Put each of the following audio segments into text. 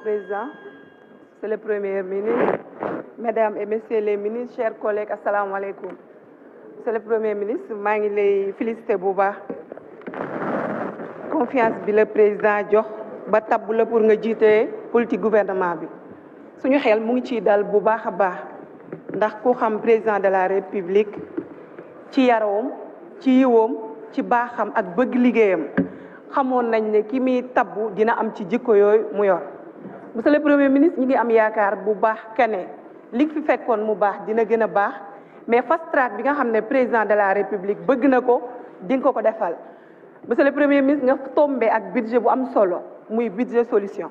Président, c'est le Premier ministre, Mesdames et Messieurs les ministres, chers collègues, assalamu alaikum. C'est le Premier ministre, maa ngi lay félicité bu baax confiance bi le président jox ba tabb la pour nga jiite politique gouvernement bi suñu xel mu ngi ciy dal bu baax a baax ndax ku xam président de la République ci yaroom ci yiwoom ci baaxam ak bëgg liggéeyam xamoon nañ ne ki muy tabbu dina am ci jikko yooyu mu yor. Monsieur le Premier ministre ñi ngi am yaakaar bu baax kene li fi fekkoon mu baax dina gën a baax mais fast track bi nga xam ne président de la République bëgg na ko di nga ko defal. Monsieur le Premier ministre nga tombé ak budget bu am solo muy budget solution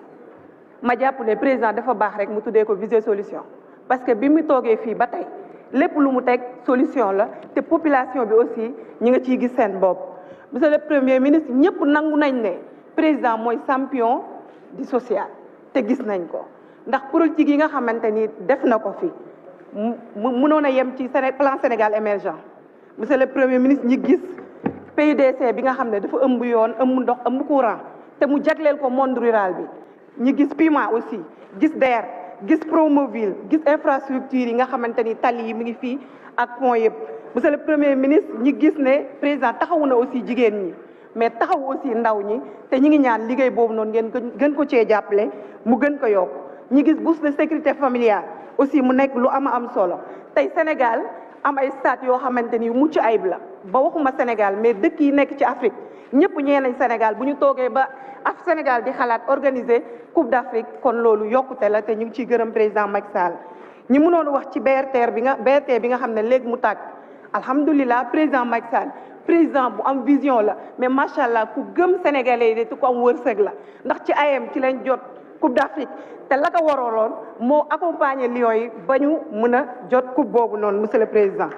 ma jàpp ne président dafa baax rek mu tuddee ko budget solution parce que bi mu toogee fii ba tey lépp lu mu teg solution la te population bi aussi ñi nga ciy gis seen bopp. Monsieur le Premier ministre ñëpp nangu nañ ne président mooy champion du social. te gis nañ ko ndax politique yi nga xamante ni def na ko fi mënoon a yem ci plan Sénégal émergent monsieur le Premier ministre ñi gis PUDC bi nga xam ne dafa ëmb yoon ëmb ndox ëmb courant te mu jagleel ko monde rural bi ñi gis PUMA aussi gis DER gis Promoville gis infrastructure yi nga xamante ni tali yi mi ngi fii ak pont yëpp monsieur le Premier ministre ñi gis ne président taxawu na aussi jigéen ñi mais taxaw aussi ndaw ñi te ñi ngi ñaan liggéey boobu noonu ngeen gën ko cee jàppale mu gën ko yokk ñi gis bourse de sécurité familiale aussi mu nekk lu am solo tey Sénégal am ay stade yoo xamante ni mucc ayib la ba waxuma Sénégal mais dëkk yi nekk ci Afrique ñëpp ñee nañ Sénégal bu ñu toogee ba Sénégal di xalaat organiser Coupe d'Afrique kon loolu yokkute la te ñu ngi ciy gërëm président Macky Sall ñi mënoon wax ci BRT bi nga xam ne léegi mu tàkk alhamdulilah président Macky Sall président bu am vision la mais macha allah ku gëm sénégalais yi te ku am wërsëg la ndax ci ayam ci lañ jot coupe d'Afrique te la ko waraloon moo accompagner Lions yi ba ñu mën a jot coupe boobu noonu monsieur le président.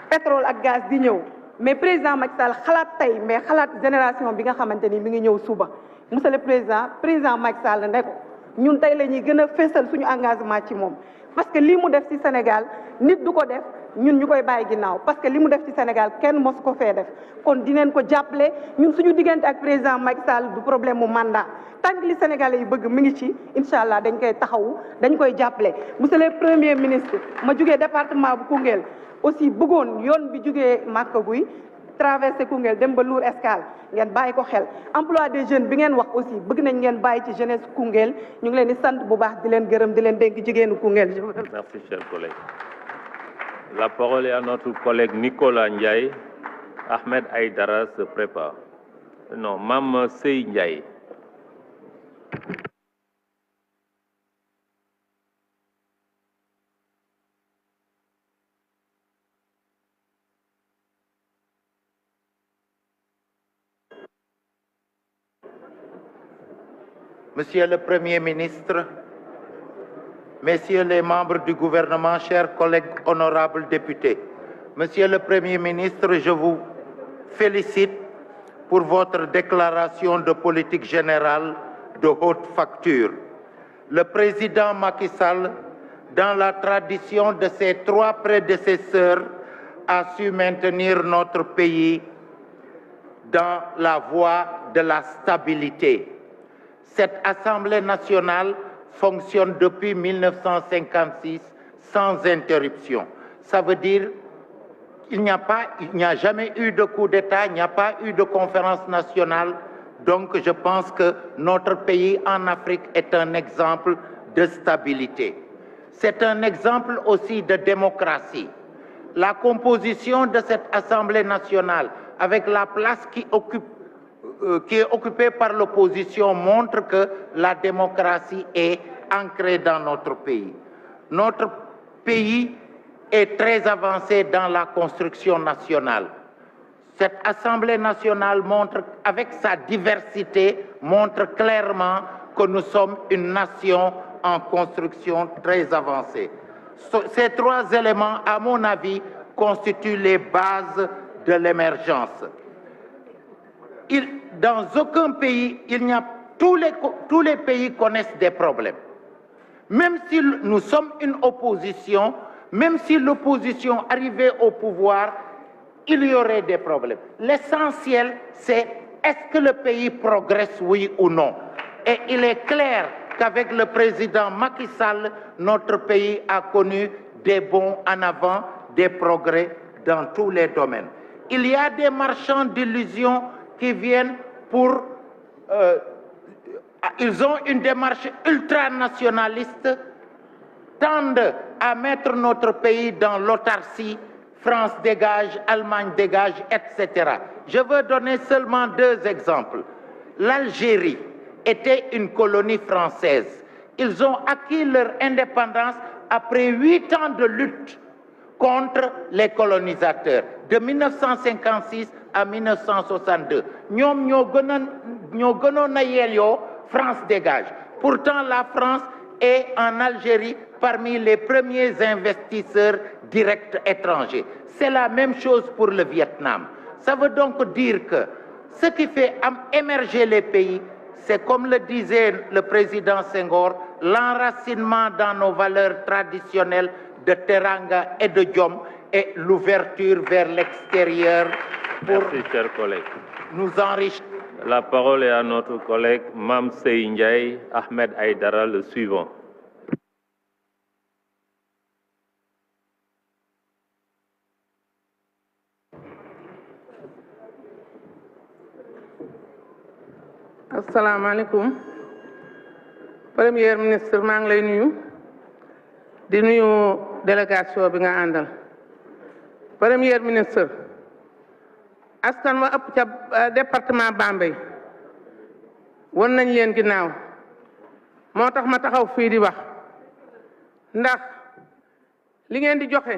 pétrole ak gaz di ñëw mais président Macky Sall xalaat tey mais xalaat génération bi nga xamante ni mi ngi ñëw suba monsieur le président Macky Sall ne ko ñun tey la ñuy gën a fésal suñu engagement ci moom parce que lii mu def ci Sénégal nit du ko def. ñun ñu koy bàyyi ginnaaw parce que li mu def ci Sénégal kenn mos ko fee def kon dinañ ko jàppale ñun suñu diggante ak président Macky Sall du problème mu mandat tant que li Sénégalais yi bëgg mi ngi ci incha allah dañ koy taxawu dañ koy jàppale. monsieur le Premier ministre ma jugee département bu Koungheul aussi bëggoon yoon bi jugee Maka Guy traversé Koungheul dem ba Lour Escale ngeen bàyyi ko xel emploi des jeunes bi ngeen wax aussi bëgg nañ ngeen bàyyi ci jeunesse Koungheul ñu ngi leen di sant bu baax di leen gërëm di leen dénk jigéenu Koungheul. Merci cher collègue. La parole est à notre collègue Nicolas Ndiaye. Ahmed Aïdara se prépare. Non, Mam Sey Ndiaye. Monsieur le Premier ministre, Messieurs les membres du gouvernement, chers collègues honorables députés, Monsieur le Premier ministre, je vous félicite pour votre déclaration de politique générale de haute facture. Le président Macky Sall, dans la tradition de ses trois prédécesseurs, a su maintenir notre pays dans la voie de la stabilité. Cette Assemblée nationale fonctionne depuis 1956 sans interruption. Ça veut dire qu'il n'y a jamais eu de coup d'État, il n'y a pas eu de conférence nationale. Donc je pense que notre pays en Afrique est un exemple de stabilité. C'est un exemple aussi de démocratie. La composition de cette Assemblée nationale, avec la place qui est occupée par l'opposition, montre que la démocratie est ancrée dans notre pays. Notre pays est très avancé dans la construction nationale. Cette Assemblée nationale montre, avec sa diversité, montre clairement que nous sommes une nation en construction très avancée. Ces trois éléments, à mon avis, constituent les bases de l'émergence. Dans aucun pays, tous les pays connaissent des problèmes. Même si nous sommes une opposition, même si l'opposition arrivait au pouvoir, il y aurait des problèmes. L'essentiel, c'est est-ce que le pays progresse, oui ou non? Et il est clair qu'avec le président Macky Sall, notre pays a connu des bonds en avant, des progrès dans tous les domaines. Il y a des marchands d'illusions qui viennent pour... ils ont une démarche ultranationaliste, tendent à mettre notre pays dans l'autarcie, France dégage, Allemagne dégage, etc. Je veux donner seulement 2 exemples. L'Algérie était une colonie française. Ils ont acquis leur indépendance après 8 ans de lutte contre les colonisateurs, de 1956 à 1962. ñoom ñoo gënoon a yelloo France dégage. Pourtant, la France est en Algérie parmi les premiers investisseurs directs étrangers. C'est la même chose pour le Vietnam. Ça veut donc dire que ce qui fait émerger les pays, c'est comme le disait le président Senghor, l'enracinement dans nos valeurs traditionnelles de teranga et de jom et l'ouverture vers l'extérieur pour nous enrichir. La parole est à notre collègue Mame Sey Ndiaye Ahmed Aïdara, le suivant. Assalamu alaikum. Premier ministre maa ngi lay nuyu di nuyu délégation bi nga àndal. Premier ministre askan wa ëpp ca département Bambey won nañ leen ginnaaw moo tax ma taxaw fii di wax ndax li ngeen di joxe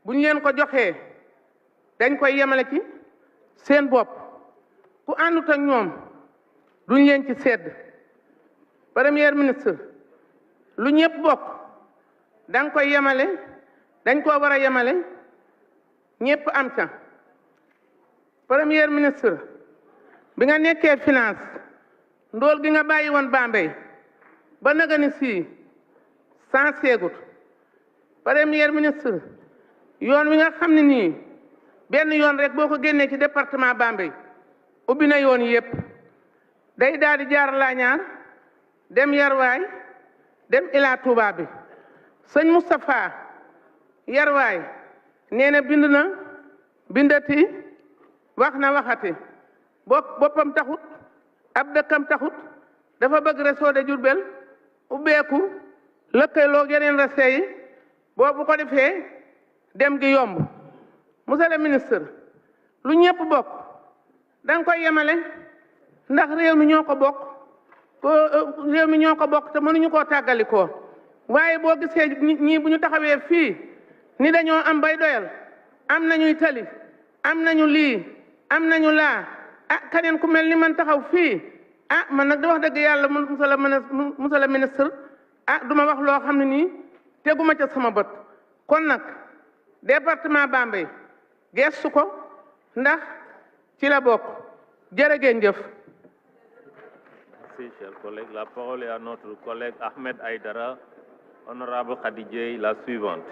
buñ leen ko joxee dañ koy yemale ci seen bopp ku àndut ak ñoom duñ leen ci sedd. Premier ministre lu ñëpp bokk danga koy yemale dañ koo war a yemale ñëpp am ca. Premier ministre bi nga nekkee finance ndool gi nga bàyyi woon Bambey ba naga ni sii sans seegut. Premier ministre yoon wi nga xam ne nii benn yoon rek boo ko génnee ci département Bambey ubbi na yoon yëpp day daal di jaar Laañaar dem Yarwaay dem Ila Touba bi. Sëñ Moustapha Yarwaay nee na bind na bindati wax na waxati boppam taxut ab dëkkam taxut dafa bëgg réseau de Diourbel ubbeeku lëkkaloo yeneen réseau yi boobu ko defee dem gi yomb. Monsieur le ministre lu ñëpp bokk danga koy yemale ndax réew mi ñoo ko bokk te mënuñu koo tàggalikoo. waaye boo gisee ñii bu ñu taxawee fii ni dañoo am bay doyal am nañuy tali am nañu lii am nañu laa keneen ku mel ni man taxaw fii man nag di wax dëgg yàlla monsieur le ministre duma wax loo xam ne nii teguma ca sama bët. kon nag département Bambey gestu ko ndax ci la bokk. jërë ngeen jëf. Merci, cher collègue. La parole est à notre collègue Ahmed Aïdara. Honorable Khady Dieye, la suivante.